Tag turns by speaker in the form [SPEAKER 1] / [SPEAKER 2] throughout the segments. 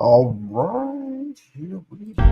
[SPEAKER 1] All right, here we go.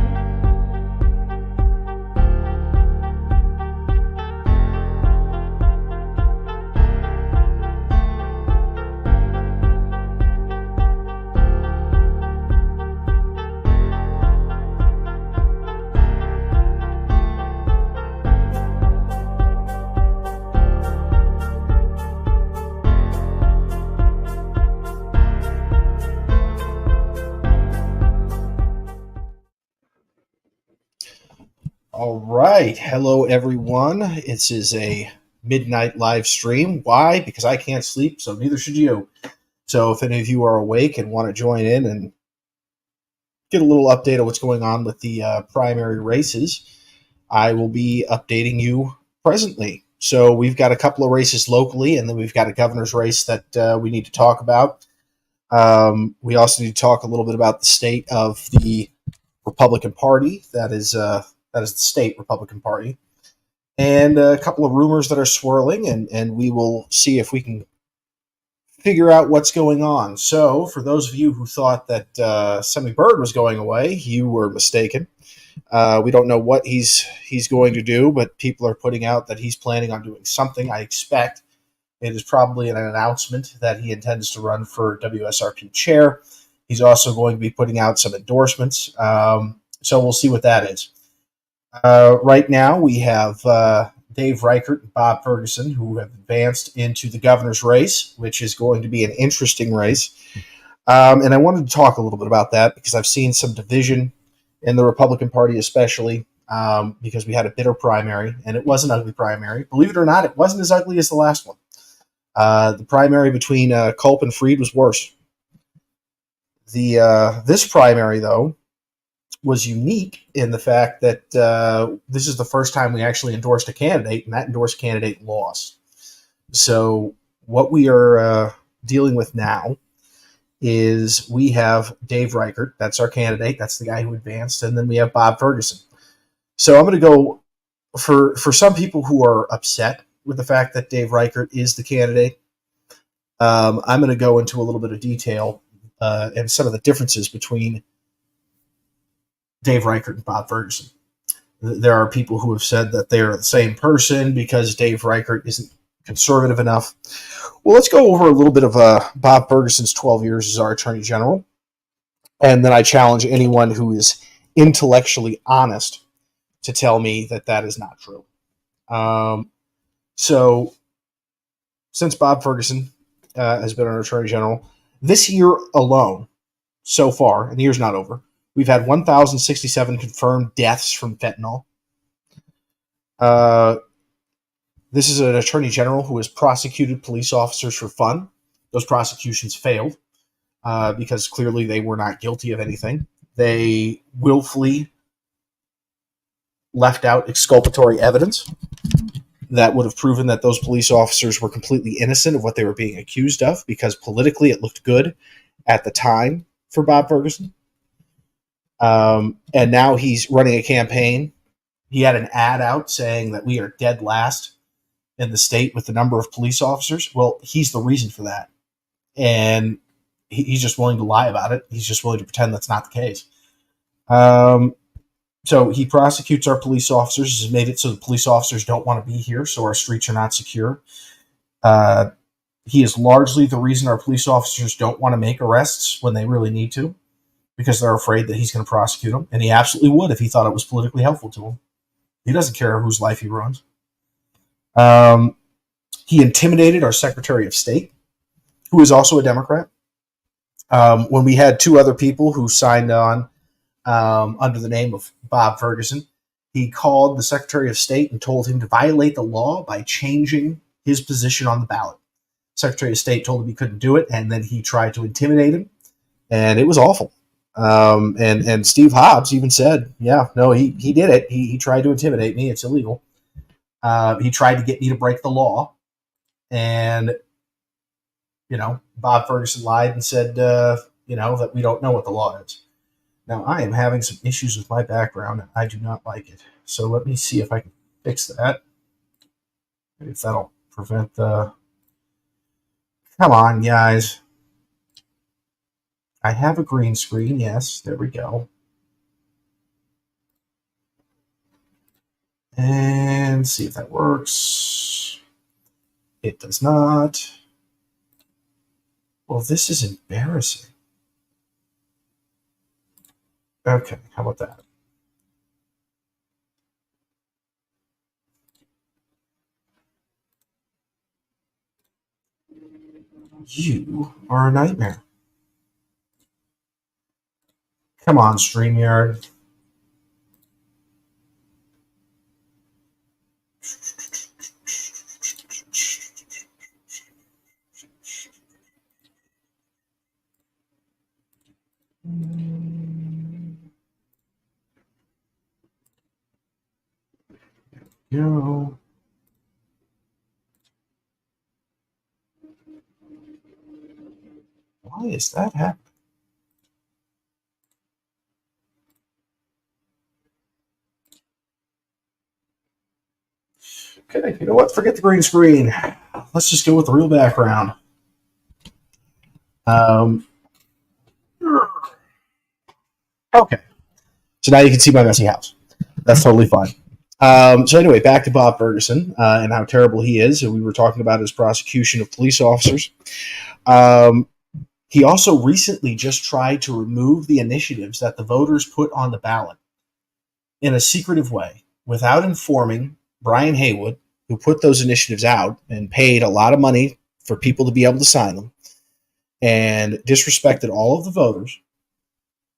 [SPEAKER 1] All right, hello everyone. This is a midnight live stream. Why? Because I can't sleep, so neither should you. So if any of you are awake and want to join in and get a little update on what's going on with the primary races, I will be updating you presently. So we've got a couple of races locally, and then we've got a governor's race that we need to talk about. We also need to talk a little bit about the state of the Republican Party. That is the state Republican Party, and a couple of rumors that are swirling, and we will see if we can figure out what's going on. So, for those of you who thought that Semi Bird was going away, you were mistaken. We don't know what he's going to do, but people are putting out that he's planning on doing something. I expect it is probably an announcement that he intends to run for WSRP chair. He's also going to be putting out some endorsements. So we'll see what that is. Right now, we have Dave Reichert and Bob Ferguson, who have advanced into the governor's race, which is going to be an interesting race. And I wanted to talk a little bit about that because I've seen some division in the Republican Party, especially because we had a bitter primary, and it was an ugly primary. Believe it or not, it wasn't as ugly as the last one. The primary between Culp and Freed was worse. This primary, though, was unique in the fact that this is the first time we actually endorsed a candidate, and that endorsed candidate lost. So what we are dealing with now is we have Dave Reichert. That's our candidate. That's the guy who advanced. And then we have Bob Ferguson. So I'm going to go for some people who are upset with the fact that Dave Reichert is the candidate. I'm going to go into a little bit of detail and some of the differences between Dave Reichert and Bob Ferguson. There are people who have said that they are the same person because Dave Reichert isn't conservative enough. Well, let's go over a little bit of Bob Ferguson's 12 years as our Attorney General, and then I challenge anyone who is intellectually honest to tell me that that is not true. So, since Bob Ferguson has been our Attorney General, this year alone, so far, and the year's not over, we've had 1,067 confirmed deaths from fentanyl. This is an attorney general who has prosecuted police officers for fun. Those prosecutions failed because clearly they were not guilty of anything. They willfully left out exculpatory evidence that would have proven that those police officers were completely innocent of what they were being accused of because politically it looked good at the time for Bob Ferguson. And now he's running a campaign. He had an ad out saying that we are dead last in the state with the number of police officers. Well, he's the reason for that. And he's just willing to lie about it. He's just willing to pretend that's not the case. So he prosecutes our police officers, has made it so the police officers don't want to be here, so our streets are not secure. He is largely the reason our police officers don't want to make arrests when they really need to, because they're afraid that he's going to prosecute them. And he absolutely would if he thought it was politically helpful to him. He doesn't care whose life he ruins. He intimidated our Secretary of State, who is also a Democrat. When we had two other people who signed on under the name of Bob Ferguson, he called the Secretary of State and told him to violate the law by changing his position on the ballot. Secretary of State told him he couldn't do it, and then he tried to intimidate him, and it was awful. And Steve Hobbs even said, yeah, no, he did it. He tried to intimidate me. It's illegal. He tried to get me to break the law. And, Bob Ferguson lied and said, that we don't know what the law is. Now, I am having some issues with my background. I do not like it. So let me see if I can fix that. If that'll prevent the... Come on, guys. I have a green screen. Yes, there we go. And see if that works. It does not. Well, this is embarrassing. Okay, how about that? You are a nightmare. Come on, StreamYard. Go. Why is that happening? Okay, you know what? Forget the green screen. Let's just go with the real background. Um, okay. So now you can see my messy house. That's totally fine. So anyway, back to Bob Ferguson and how terrible he is. And we were talking about his prosecution of police officers. Um, he also recently just tried to remove the initiatives that the voters put on the ballot in a secretive way without informing Brian Haywood, who put those initiatives out and paid a lot of money for people to be able to sign them, and disrespected all of the voters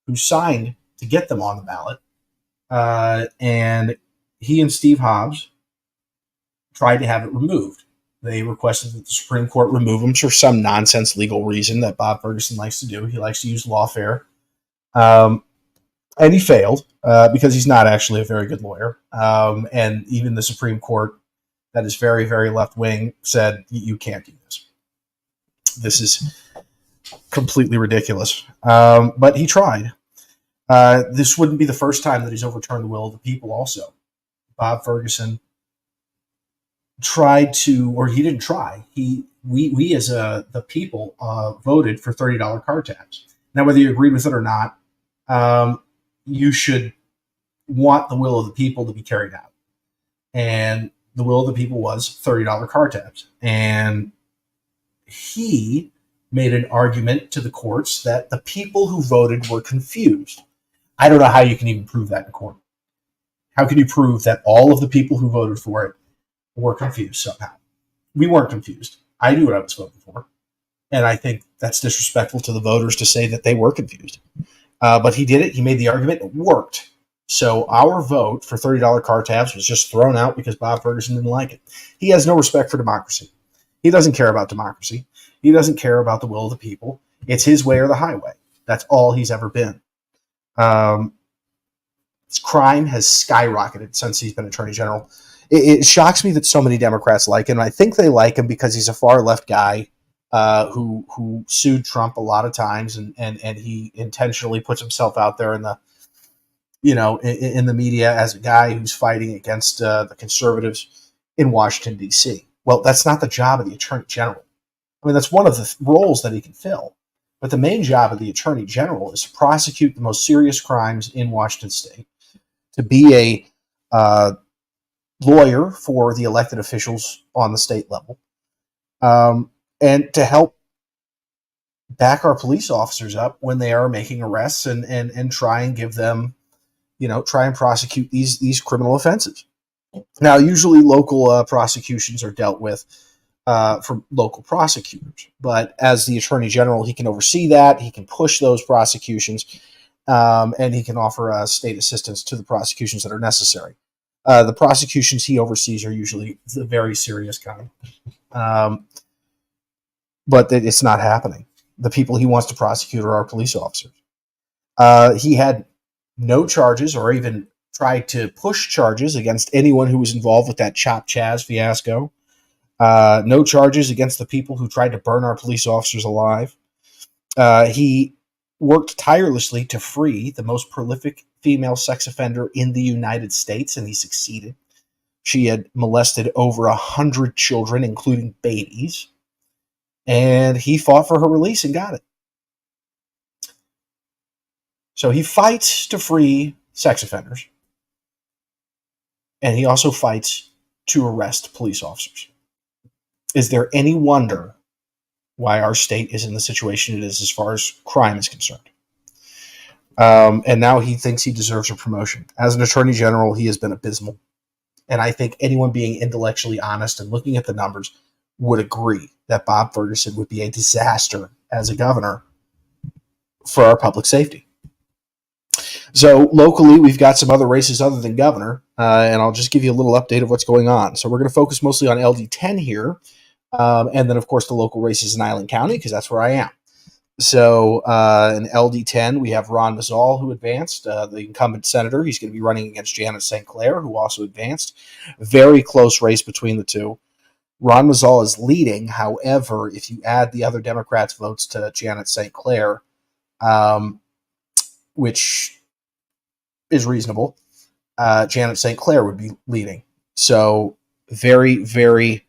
[SPEAKER 1] who signed to get them on the ballot. And he and Steve Hobbs tried to have it removed. They requested that the Supreme Court remove them for some nonsense legal reason that Bob Ferguson likes to do. He likes to use lawfare. And he failed because he's not actually a very good lawyer. And even the Supreme Court, that is very, very left wing, said, you can't do this. This is completely ridiculous. But he tried. This wouldn't be the first time that he's overturned the will of the people also. Bob Ferguson tried to, or he didn't try. We as the people voted for $30 car tabs. Now, whether you agreed with it or not, you should want the will of the people to be carried out. And the will of the people was $30 car tabs. And he made an argument to the courts that the people who voted were confused. I don't know how you can even prove that in court. How can you prove that all of the people who voted for it were confused somehow? We weren't confused. I knew what I was voting for. And I think that's disrespectful to the voters to say that they were confused. But he did it. He made the argument. It worked. So our vote for $30 car tabs was just thrown out because Bob Ferguson didn't like it. He has no respect for democracy. He doesn't care about democracy. He doesn't care about the will of the people. It's his way or the highway. That's all he's ever been. Crime has skyrocketed since he's been Attorney General. It shocks me that so many Democrats like him. I think they like him because he's a far left guy who sued Trump a lot of times, and he intentionally puts himself out there in the in the media as a guy who's fighting against the conservatives in Washington, D.C. Well, that's not the job of the Attorney General. I mean, that's one of the roles that he can fill. But the main job of the Attorney General is to prosecute the most serious crimes in Washington State, to be a lawyer for the elected officials on the state level, and to help back our police officers up when they are making arrests and try and give them, try and prosecute these criminal offenses. Now, usually local prosecutions are dealt with from local prosecutors, but as the Attorney General, he can oversee that. He can push those prosecutions, and he can offer state assistance to the prosecutions that are necessary. The prosecutions he oversees are usually the very serious kind, but it's not happening. The people he wants to prosecute are our police officers. He had no charges or even tried to push charges against anyone who was involved with that Chop Chaz fiasco. No charges against the people who tried to burn our police officers alive. He worked tirelessly to free the most prolific female sex offender in the United States, and he succeeded. She had molested over 100 children, including babies, and he fought for her release and got it. So he fights to free sex offenders, and he also fights to arrest police officers. Is there any wonder why our state is in the situation it is as far as crime is concerned? And now he thinks he deserves a promotion. As an attorney general, he has been abysmal. And I think anyone being intellectually honest and looking at the numbers would agree that Bob Ferguson would be a disaster as a governor for our public safety. So locally, we've got some other races other than governor, and I'll just give you a little update of what's going on. So we're going to focus mostly on LD10 here, and then, of course, the local races in Island County, because that's where I am. So in LD10, we have Ron Mazzal, who advanced, the incumbent senator. He's going to be running against Janet St. Clair, who also advanced. Very close race between the two. Ron Mazzal is leading. However, if you add the other Democrats' votes to Janet St. Clair, which is reasonable, Janet St. Clair would be leading. So very, very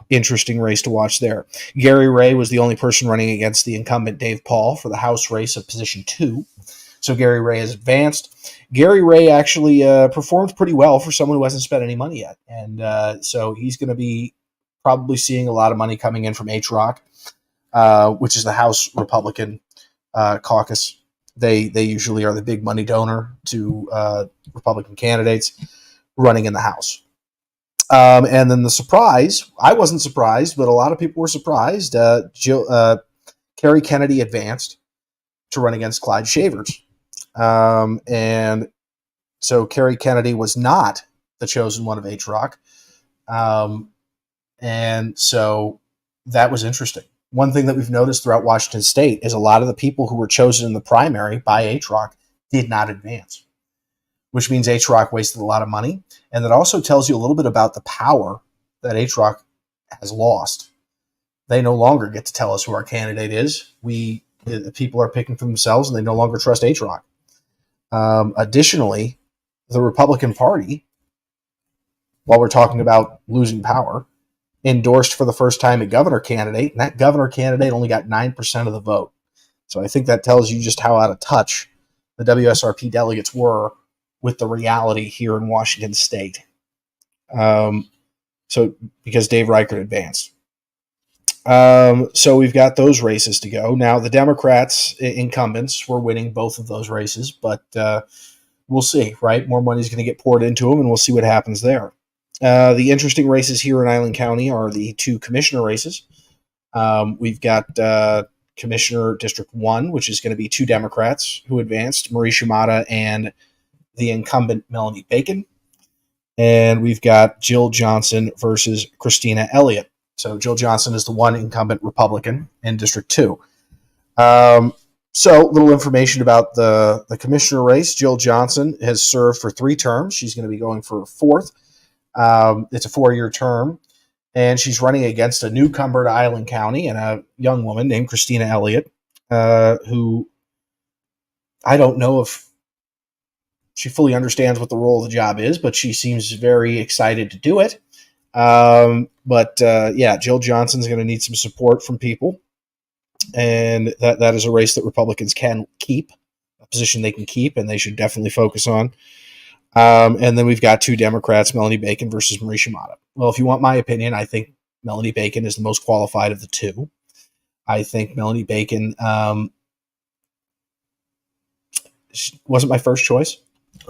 [SPEAKER 1] interesting race to watch there. Gary Ray was the only person running against the incumbent Dave Paul for the House race of position 2. So Gary Ray has advanced. Gary Ray actually performed pretty well for someone who hasn't spent any money yet. And so he's going to be probably seeing a lot of money coming in from HROC, which is the House Republican caucus. They usually are the big money donor to Republican candidates running in the House. And then the surprise, I wasn't surprised, but a lot of people were surprised. Kerry Kennedy advanced to run against Clyde Shavers. And so Kerry Kennedy was not the chosen one of HROC. And so that was interesting. One thing that we've noticed throughout Washington State is a lot of the people who were chosen in the primary by HROC did not advance, which means HROC wasted a lot of money. And that also tells you a little bit about the power that HROC has lost. They no longer get to tell us who our candidate is. The people are picking for themselves, and they no longer trust HROC. Additionally, the Republican Party, while we're talking about losing power, endorsed for the first time a governor candidate, and that governor candidate only got 9% of the vote. So I think that tells you just how out of touch the WSRP delegates were with the reality here in Washington State. So because Dave Reichert advanced. So we've got those races to go. Now, the Democrats incumbents were winning both of those races, but we'll see, right? More money is going to get poured into them, and we'll see what happens there. The interesting races here in Island County are the 2 commissioner races. We've got Commissioner District 1, which is going to be 2 Democrats who advanced, Marie Shimada and the incumbent Melanie Bacon. And we've got Jill Johnson versus Christina Elliott. So Jill Johnson is the one incumbent Republican in District 2. So little information about the commissioner race. Jill Johnson has served for 3 terms. She's going to be going for a 4th. It's a 4-year term. And she's running against a newcomer to Island County and a young woman named Christina Elliott, who I don't know if she fully understands what the role of the job is, but she seems very excited to do it. Yeah, Jill Johnson's going to need some support from people. And that is a race that Republicans can keep, a position they can keep, and they should definitely focus on. And then we've got 2 Democrats, Melanie Bacon versus Marie Shimada. Well, if you want my opinion, I think Melanie Bacon is the most qualified of the 2. I think Melanie Bacon wasn't my first choice,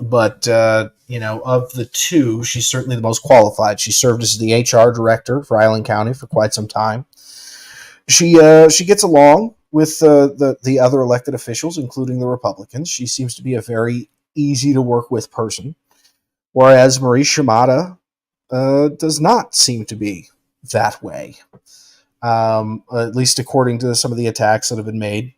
[SPEAKER 1] but of the 2, she's certainly the most qualified. She served as the HR director for Island County for quite some time. She gets along with the other elected officials, including the Republicans. She seems to be a very easy to work with person, whereas Marie Shimada does not seem to be that way, at least according to some of the attacks that have been made.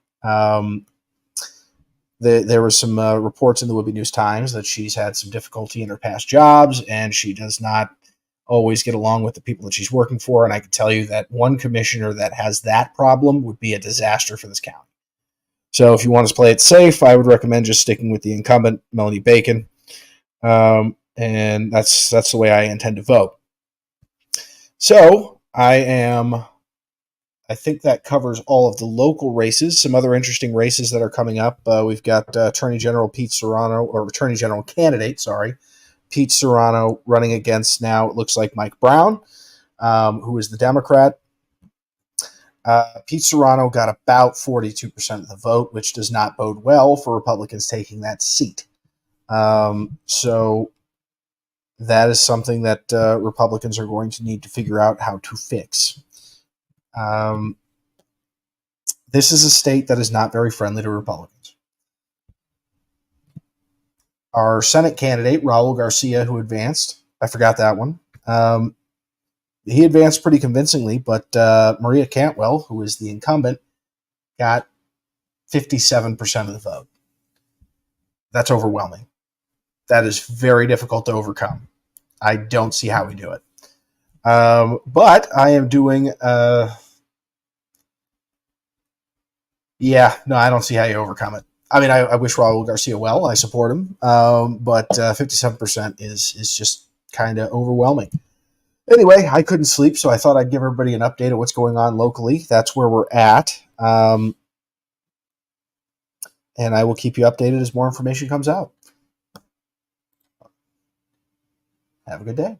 [SPEAKER 1] There were some reports in the Whitby News Times that she's had some difficulty in her past jobs, and she does not always get along with the people that she's working for. And I can tell you that one commissioner that has that problem would be a disaster for this county. So if you want to play it safe, I would recommend just sticking with the incumbent, Melanie Bacon. And that's the way I intend to vote. So I am I think that covers all of the local races. Some other interesting races that are coming up. We've got Attorney General Pete Serrano, or Attorney General candidate, sorry, Pete Serrano running against now, it looks like Mike Brown, who is the Democrat. Pete Serrano got about 42% of the vote, which does not bode well for Republicans taking that seat. So that is something that Republicans are going to need to figure out how to fix. This is a state that is not very friendly to Republicans. Our Senate candidate, Raul Garcia, who advanced, I forgot that one. He advanced pretty convincingly, but Maria Cantwell, who is the incumbent, got 57% of the vote. That's overwhelming. That is very difficult to overcome. I don't see how we do it. But I am doing... yeah, no, I don't see how you overcome it. I mean, I wish Raul Garcia well. I support him. But 57% is just kind of overwhelming. Anyway, I couldn't sleep, so I thought I'd give everybody an update of what's going on locally. That's where we're at. And I will keep you updated as more information comes out. Have a good day.